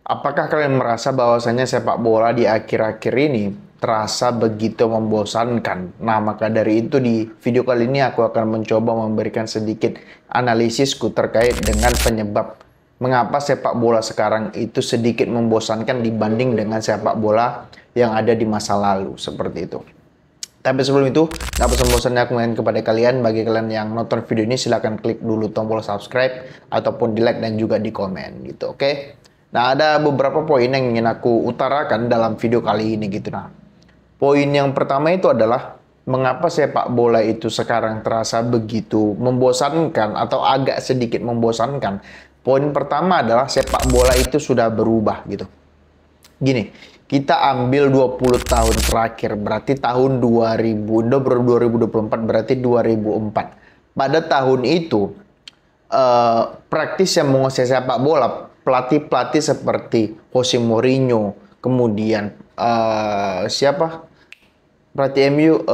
Apakah kalian merasa bahwasannya sepak bola di akhir-akhir ini terasa begitu membosankan? Nah, maka dari itu di video kali ini aku akan mencoba memberikan sedikit analisisku terkait dengan penyebab mengapa sepak bola sekarang itu sedikit membosankan dibanding dengan sepak bola yang ada di masa lalu, seperti itu. Tapi sebelum itu, nggak bosan-bosannya aku ingin kepada kalian, bagi kalian yang nonton video ini silahkan klik dulu tombol subscribe ataupun di like dan juga di komen gitu, oke? Nah, ada beberapa poin yang ingin aku utarakan dalam video kali ini gitu. Nah, poin yang pertama itu adalah mengapa sepak bola itu sekarang terasa begitu membosankan atau agak sedikit membosankan. Poin pertama adalah sepak bola itu sudah berubah gitu. Gini, kita ambil 20 tahun terakhir, berarti tahun 2000, 2024 berarti 2004. Pada tahun itu, praktis yang menguasai sepak bola, pelatih-pelatih seperti Jose Mourinho, kemudian siapa? Pelatih MU,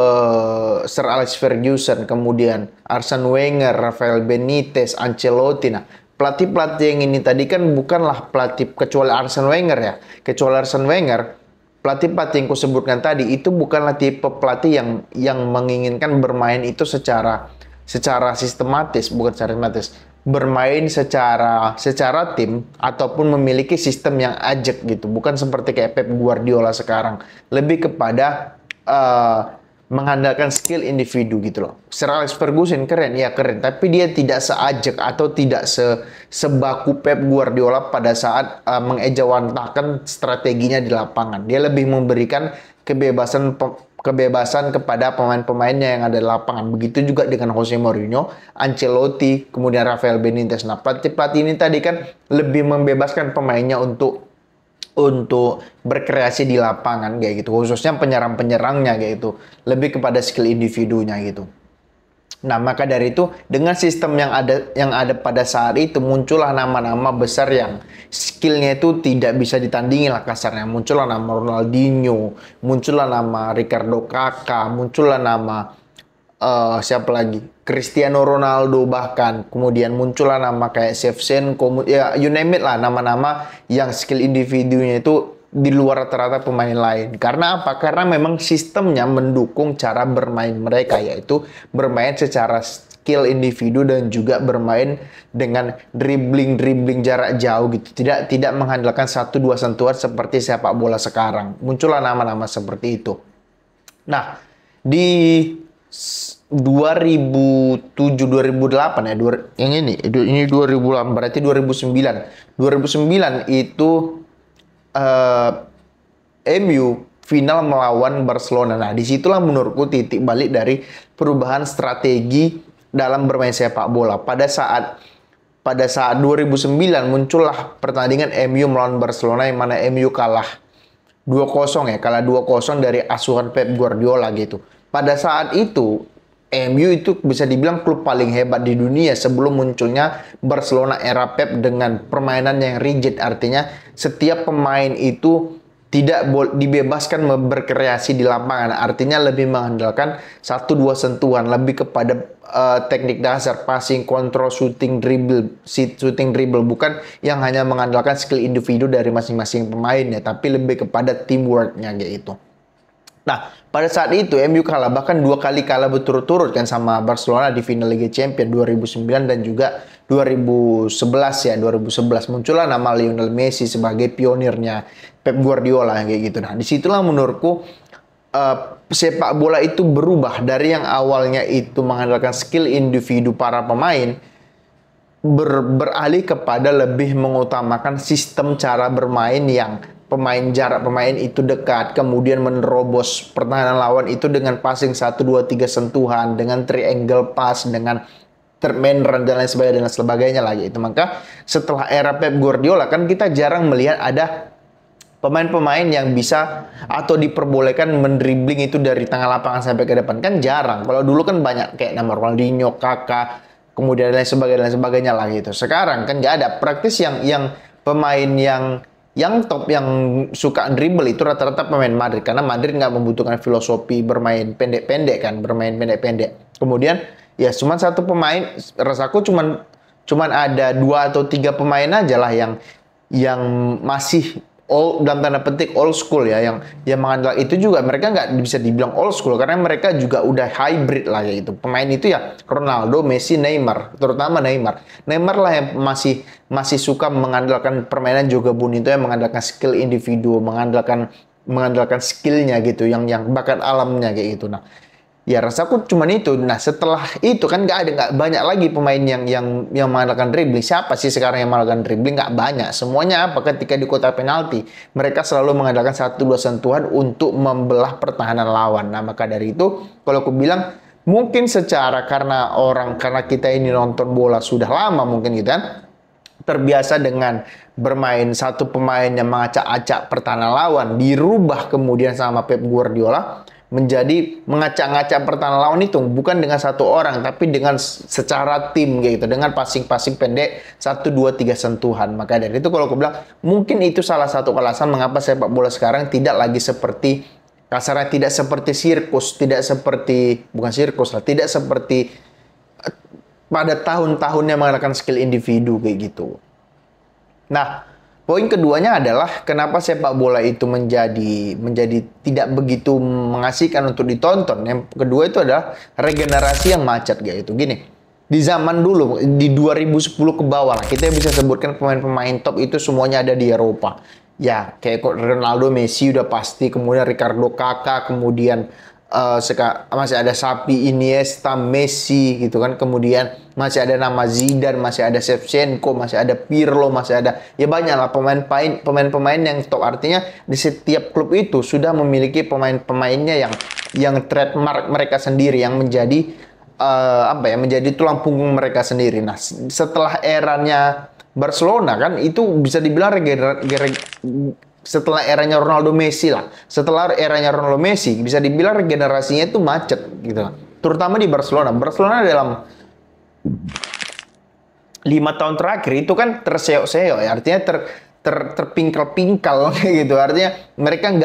Sir Alex Ferguson, kemudian Arsene Wenger, Rafael Benitez, Ancelotti. Nah, pelatih-pelatih yang ini tadi kan bukanlah pelatih kecuali Arsene Wenger ya. Kecuali Arsene Wenger, pelatih-pelatih yang kusebutkan tadi itu bukanlah tipe pelatih yang menginginkan bermain itu secara sistematis, bukan secara sistematis, bermain secara tim ataupun memiliki sistem yang ajak gitu, bukan seperti kayak Pep Guardiola sekarang, lebih kepada mengandalkan skill individu gitu loh. Sir Alex Ferguson keren, ya keren, tapi dia tidak seajak atau tidak sebaku Pep Guardiola pada saat mengejawantahkan strateginya di lapangan. Dia lebih memberikan kebebasan kepada pemain-pemainnya yang ada di lapangan. Begitu juga dengan Jose Mourinho, Ancelotti, kemudian Rafael Benitez. Nah, pelatih-pelatih ini tadi kan lebih membebaskan pemainnya untuk berkreasi di lapangan kayak gitu, khususnya penyerang-penyerangnya kayak gitu, lebih kepada skill individunya gitu. Nah, maka dari itu dengan sistem yang ada pada saat itu muncullah nama-nama besar yang skillnya itu tidak bisa ditandingi lah kasarnya. Muncullah nama Ronaldinho, muncullah nama Ricardo Kakak, muncullah nama siapa lagi? Cristiano Ronaldo, bahkan kemudian muncullah nama kayak Shevchenko, ya you name it lah, nama-nama yang skill individunya itu di luar rata-rata pemain lain. Karena apa? Karena memang sistemnya mendukung cara bermain mereka, yaitu bermain secara skill individu dan juga bermain dengan dribbling jarak jauh gitu. Tidak mengandalkan satu dua sentuhan seperti sepak bola sekarang. Muncullah nama-nama seperti itu. Nah, di 2007 2008 ya, yang ini 2008 berarti 2009 itu MU final melawan Barcelona. Nah, disitulah menurutku titik balik dari perubahan strategi dalam bermain sepak bola. Pada saat 2009 muncullah pertandingan MU melawan Barcelona yang mana MU kalah 2-0 ya, kalah 2-0 dari asuhan Pep Guardiola gitu. Pada saat itu MU itu bisa dibilang klub paling hebat di dunia sebelum munculnya Barcelona era Pep dengan permainan yang rigid. Artinya setiap pemain itu tidak dibebaskan berkreasi di lapangan. Artinya lebih mengandalkan 1-2 sentuhan, lebih kepada teknik dasar, passing, kontrol, shooting, dribble, bukan yang hanya mengandalkan skill individu dari masing-masing pemain ya, tapi lebih kepada teamworknya gitu. Nah, pada saat itu MU kalah, bahkan 2 kali kalah berturut-turut kan sama Barcelona di final Liga Champions 2009 dan juga 2011 ya, 2011 muncullah nama Lionel Messi sebagai pionirnya Pep Guardiola kayak gitu. Nah, disitulah menurutku sepak bola itu berubah dari yang awalnya itu mengandalkan skill individu para pemain beralih kepada lebih mengutamakan sistem cara bermain yang jarak pemain itu dekat, kemudian menerobos pertahanan lawan itu dengan passing 1-2-3 sentuhan, dengan triangle pass, dengan third man run dan lain sebagainya lagi itu. Maka setelah era Pep Guardiola kan kita jarang melihat ada pemain-pemain yang bisa atau diperbolehkan mendribbling itu dari tengah lapangan sampai ke depan, kan jarang. Kalau dulu kan banyak kayak nama Ronaldinho, Kakak, kemudian lain sebagainya lah gitu. Sekarang kan nggak ada, praktis yang pemain yang top yang suka dribble itu rata-rata pemain Madrid, karena Madrid nggak membutuhkan filosofi bermain pendek-pendek kan, bermain pendek-pendek. Kemudian ya cuma satu pemain, rasaku cuman ada 2 atau 3 pemain aja lah yang masih dalam tanda petik old school ya, yang mengandalkan itu juga mereka nggak bisa dibilang old school karena mereka juga udah hybrid lah ya itu. Pemain itu ya Ronaldo, Messi, Neymar, terutama Neymar. Neymar lah yang masih suka mengandalkan permainan Joga Bonito, yang mengandalkan skill individu, mengandalkan skillnya gitu, yang bakat alamnya kayak gitu. Nah, ya rasaku cuman itu. Nah, setelah itu kan nggak banyak lagi pemain yang mengandalkan dribbling. Siapa sih sekarang yang mengandalkan dribbling? Nggak banyak. Semuanya apa? Ketika di kotak penalti, mereka selalu mengandalkan 1-2 sentuhan untuk membelah pertahanan lawan. Nah, maka dari itu, kalau aku bilang mungkin karena kita ini nonton bola sudah lama mungkin gitu kan, terbiasa dengan bermain satu pemain yang mengacak-acak pertahanan lawan, dirubah kemudian sama Pep Guardiola menjadi mengacak-ngacak pertahanan lawan itu bukan dengan satu orang tapi dengan secara tim gitu, dengan passing-passing pendek 1 2 3 sentuhan. Maka dari itu kalau aku bilang mungkin itu salah satu alasan mengapa sepak bola sekarang tidak lagi seperti kasarnya, tidak seperti sirkus, tidak seperti bukan sirkus lah, tidak seperti pada tahun-tahunnya menggunakan skill individu kayak gitu. Nah, poin keduanya adalah kenapa sepak bola itu menjadi tidak begitu mengasihkan untuk ditonton. Yang kedua itu adalah regenerasi yang macet kayak itu. Gini, di zaman dulu di 2010 ke bawah lah, kita bisa sebutkan pemain-pemain top itu semuanya ada di Eropa. Ya, kayak Ronaldo, Messi udah pasti, kemudian Ricardo Kakak, kemudian masih ada Xavi, Iniesta, Messi gitu kan, kemudian masih ada nama Zidane, masih ada Shevchenko, masih ada Pirlo, masih ada ya banyak lah pemain-pemain yang top. Artinya di setiap klub itu sudah memiliki pemain-pemainnya yang trademark mereka sendiri, yang menjadi menjadi tulang punggung mereka sendiri. Nah, setelah eranya Barcelona kan itu bisa dibilang setelah eranya Ronaldo Messi lah. Setelah eranya Ronaldo Messi, bisa dibilang regenerasinya itu macet gitu. Terutama di Barcelona. Barcelona dalam 5 tahun terakhir itu kan terseok-seok ya. Artinya terpingkal-pingkal gitu. Artinya mereka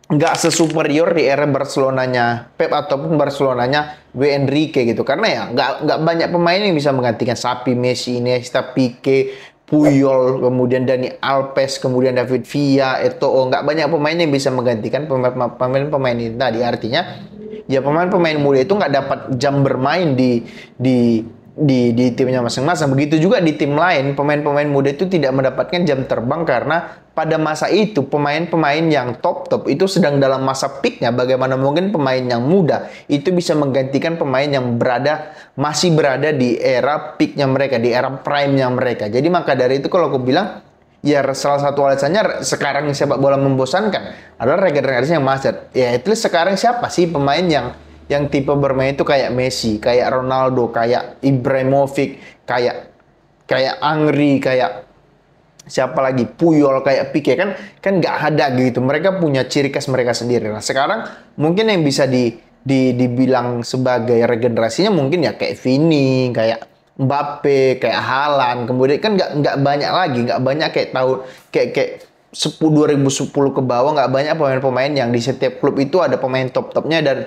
nggak sesuperior di era Barcelonanya Pep ataupun Barcelonanya Luis Enrique gitu. Karena ya nggak banyak pemain yang bisa menggantikan Xavi, Messi, Iniesta, Pique, Puyol, kemudian Dani Alves, kemudian David Villa, Eto'o. Nggak banyak pemain yang bisa menggantikan pemain-pemain ini tadi. Artinya, ya pemain-pemain muda itu nggak dapat jam bermain di timnya masing-masing. Begitu juga di tim lain, pemain-pemain muda itu tidak mendapatkan jam terbang karena pada masa itu pemain-pemain yang top itu sedang dalam masa peaknya. Bagaimana mungkin pemain yang muda itu bisa menggantikan pemain yang masih berada di era peaknya mereka, di era prime-nya mereka. Jadi maka dari itu kalau aku bilang ya salah satu alasannya sekarang sepak bola membosankan adalah regenerasi yang macet. Ya itu sekarang siapa sih pemain yang tipe bermain itu kayak Messi, kayak Ronaldo, kayak Ibrahimovic, kayak Angri, kayak siapa lagi, Puyol, kayak Pique kan nggak ada gitu. Mereka punya ciri khas mereka sendiri. Nah sekarang mungkin yang bisa dibilang sebagai regenerasinya mungkin ya kayak Vini, kayak Mbappe, kayak Haaland. Kemudian kan nggak banyak lagi, nggak banyak kayak 2010 ke bawah, nggak banyak pemain-pemain yang di setiap klub itu ada pemain top-topnya dan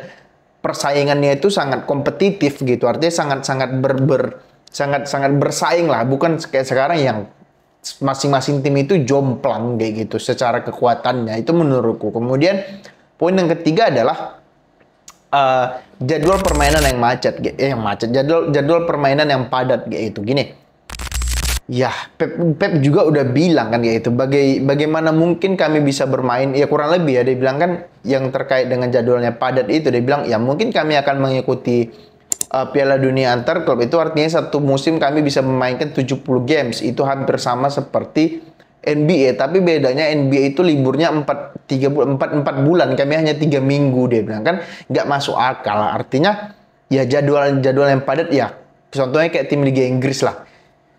persaingannya itu sangat kompetitif gitu. Artinya sangat bersaing lah, bukan kayak sekarang yang masing-masing tim itu jomplang kayak gitu secara kekuatannya. Itu menurutku. Kemudian poin yang ketiga adalah jadwal permainan yang macet. Jadwal permainan yang padat kayak itu. Gini. Ya, Pep juga udah bilang kan kayak itu. Bagaimana mungkin kami bisa bermain, ya kurang lebih ya dia bilang kan yang terkait dengan jadwalnya padat itu, dia bilang ya mungkin kami akan mengikuti Piala Dunia antar klub, itu artinya satu musim kami bisa memainkan 70 games. Itu hampir sama seperti NBA, tapi bedanya NBA itu liburnya 4 bulan, kami hanya 3 minggu, dia bilang kan nggak masuk akal. Artinya ya jadwal yang padat ya. Contohnya kayak tim Liga Inggris lah.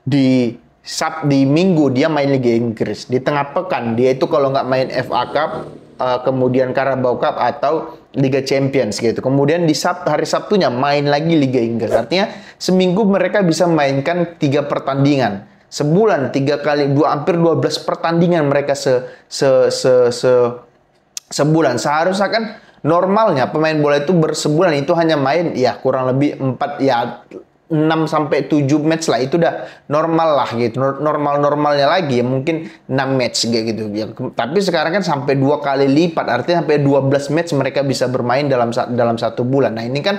Di Minggu dia main Liga Inggris, di tengah pekan dia itu kalau nggak main FA Cup, kemudian Carabao Cup atau Liga Champions gitu. Kemudian di hari Sabtunya main lagi Liga Inggris. Artinya seminggu mereka bisa mainkan 3 pertandingan. Sebulan 3 kali hampir 12 pertandingan mereka sebulan. Seharusnya kan normalnya pemain bola itu bersebulan itu hanya main ya kurang lebih 4 ya 6 sampai 7 match lah, itu udah normal lah gitu. Normal-normalnya lagi ya mungkin 6 match kayak gitu. Ya, tapi sekarang kan sampai 2 kali lipat, artinya sampai 12 match mereka bisa bermain dalam satu bulan. Nah, ini kan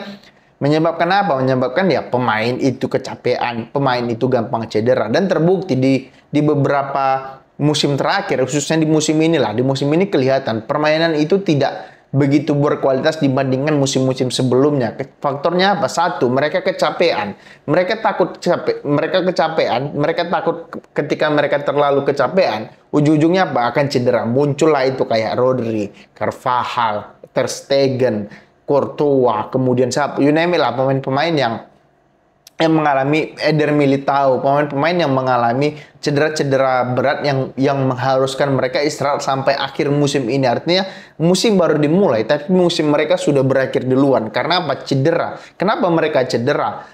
menyebabkan apa? Menyebabkan ya pemain itu kecapean, pemain itu gampang cedera, dan terbukti di beberapa musim terakhir, khususnya di musim inilah, di musim ini kelihatan permainan itu tidak begitu berkualitas dibandingkan musim-musim sebelumnya. Faktornya apa? Satu, mereka kecapean. Mereka takut capek, mereka kecapean, mereka takut ketika mereka terlalu kecapean, ujung-ujungnya apa? Akan cedera. Muncullah itu kayak Rodri, Carvajal, Ter Stegen, Courtois, kemudian siapa? You name it lah, pemain-pemain yang mengalami Eder Militao, pemain-pemain yang mengalami cedera-cedera berat yang mengharuskan mereka istirahat sampai akhir musim ini. Artinya musim baru dimulai, tapi musim mereka sudah berakhir duluan. Karena apa? Cedera. Kenapa mereka cedera?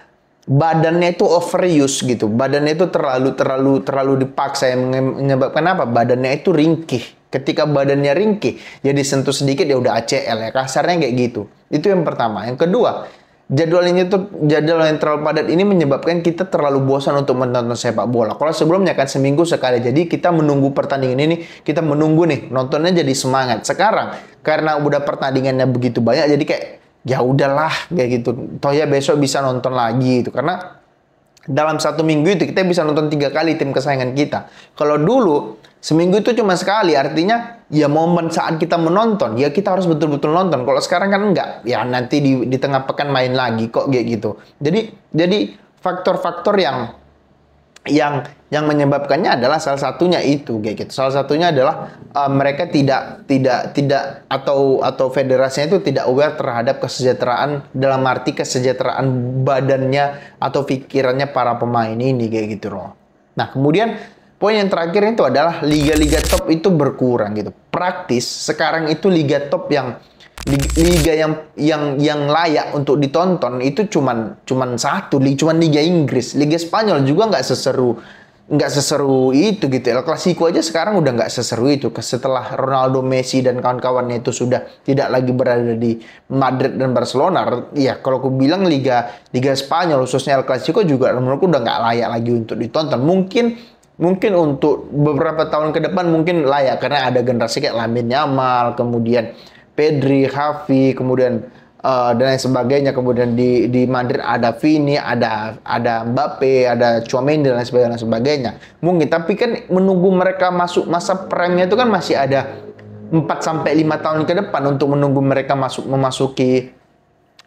Badannya itu overuse gitu. Badannya itu terlalu dipaksa, yang menyebabkan apa? Badannya itu ringkih. Ketika badannya ringkih, ya disentuh sedikit ya udah ACL ya. Kasarnya kayak gitu. Itu yang pertama. Yang kedua, jadwal yang terlalu padat ini menyebabkan kita terlalu bosan untuk menonton sepak bola. Kalau sebelumnya kan seminggu sekali, jadi kita menunggu pertandingan ini, kita menunggu nih, nontonnya jadi semangat. Sekarang karena udah pertandingannya begitu banyak, jadi kayak ya udahlah kayak gitu. Toh ya besok bisa nonton lagi itu, karena dalam satu minggu itu kita bisa nonton 3 kali tim kesayangan kita. Kalau dulu seminggu itu cuma sekali, artinya ya momen saat kita menonton, ya kita harus betul-betul nonton. Kalau sekarang kan enggak, ya nanti di tengah pekan main lagi kok kayak gitu. Jadi faktor-faktor yang menyebabkannya adalah salah satunya itu kayak gitu. Salah satunya adalah mereka tidak atau federasinya itu tidak aware terhadap kesejahteraan, dalam arti kesejahteraan badannya atau pikirannya para pemain ini kayak gitu loh. Nah, kemudian poin yang terakhir itu adalah liga-liga top itu berkurang gitu. Praktis sekarang itu liga top liga yang layak untuk ditonton itu cuman Liga Inggris. Liga Spanyol juga nggak seseru itu gitu. El Clasico aja sekarang udah nggak seseru itu setelah Ronaldo, Messi dan kawan-kawannya itu sudah tidak lagi berada di Madrid dan Barcelona. Ya kalau aku bilang Liga Spanyol khususnya El Clasico juga menurutku udah nggak layak lagi untuk ditonton. Mungkin untuk beberapa tahun ke depan mungkin layak karena ada generasi kayak Lamine Yamal, kemudian Pedri, Xavi, kemudian dan lain sebagainya. Kemudian di Madrid ada Vini, ada Mbappe, ada Tchouaméni dan lain sebagainya. Mungkin, tapi kan menunggu mereka masuk masa prime-nya itu kan masih ada 4 sampai 5 tahun ke depan untuk menunggu mereka memasuki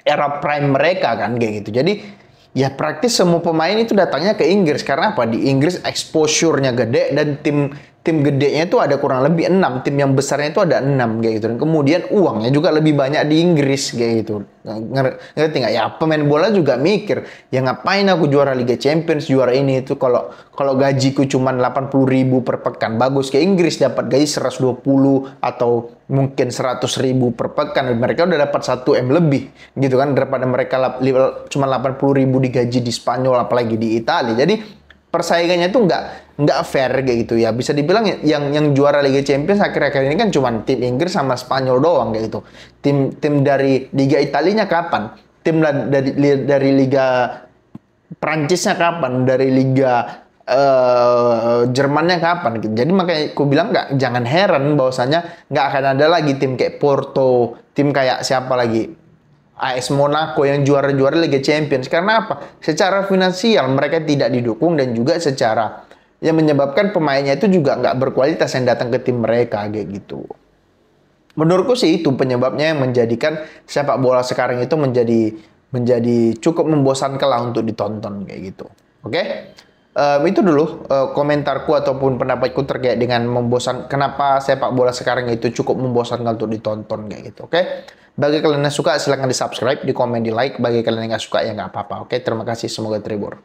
era prime mereka kan kayak gitu. Jadi ya praktis semua pemain itu datangnya ke Inggris. Karena apa? Di Inggris exposure-nya gede dan tim gedenya itu ada kurang lebih 6, tim yang besarnya itu ada 6 kayak gitu. Dan kemudian uangnya juga lebih banyak di Inggris kayak gitu. Ngerti nggak? Ya pemain bola juga mikir, ya ngapain aku juara Liga Champions, juara ini itu kalau gajiku cuma 80.000 per pekan. Bagus ke Inggris dapat gaji 120 atau mungkin 100.000 per pekan. Mereka udah dapat 1 M lebih gitu kan, daripada mereka cuma 80.000 digaji di Spanyol apalagi di Italia. Jadi persaingannya tuh nggak fair kayak gitu ya. Bisa dibilang yang juara Liga Champions akhir-akhir ini kan cuma tim Inggris sama Spanyol doang kayak gitu. Tim dari Liga Italinya kapan? Tim dari Liga Prancisnya kapan? Dari Liga Jermannya kapan? Jadi makanya aku bilang jangan heran bahwasanya nggak akan ada lagi tim kayak Porto, tim kayak siapa lagi? AS Monaco yang juara-juara Liga Champions. Karena apa? Secara finansial mereka tidak didukung dan juga secara yang menyebabkan pemainnya itu juga nggak berkualitas yang datang ke tim mereka kayak gitu. Menurutku sih itu penyebabnya yang menjadikan sepak bola sekarang itu menjadi cukup membosankan lah untuk ditonton kayak gitu. Oke? Itu dulu komentarku ataupun pendapatku terkait dengan kenapa sepak bola sekarang itu cukup membosankan untuk ditonton kayak gitu. Oke? Bagi kalian yang suka silahkan di subscribe, di komen, di like. Bagi kalian yang nggak suka ya nggak apa-apa. Oke? Terima kasih, semoga terhibur.